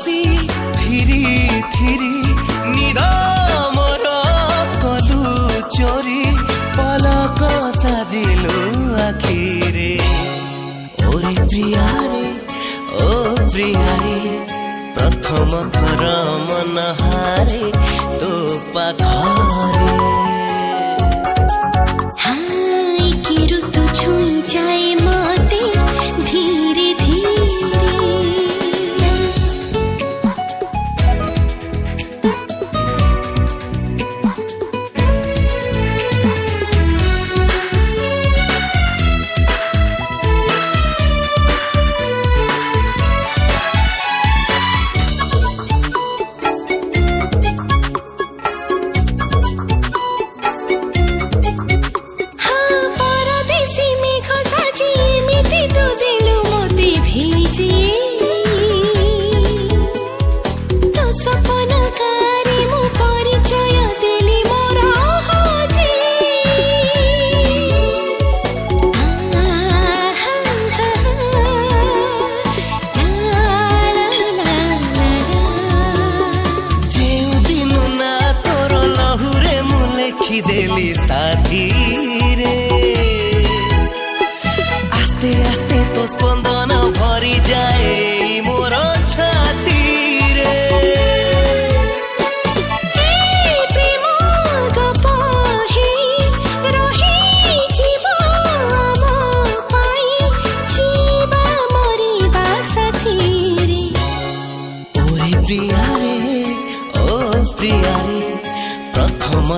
बसी three three निद मोर कलु चोरी पलक साजिलु आखिरे ओरे प्रिया रे ओ प्रिया रे प्रथम थर मन हारे तो पाखरे देली साथी रे आस्ते आस्ते तो स्पंदन भरी जाए मोर छाती रे प्रेम गपही रही जीव आम पाई जीवा मरिबा साथी रे ओरे प्रिया रे ओ प्रिया रे प्रथम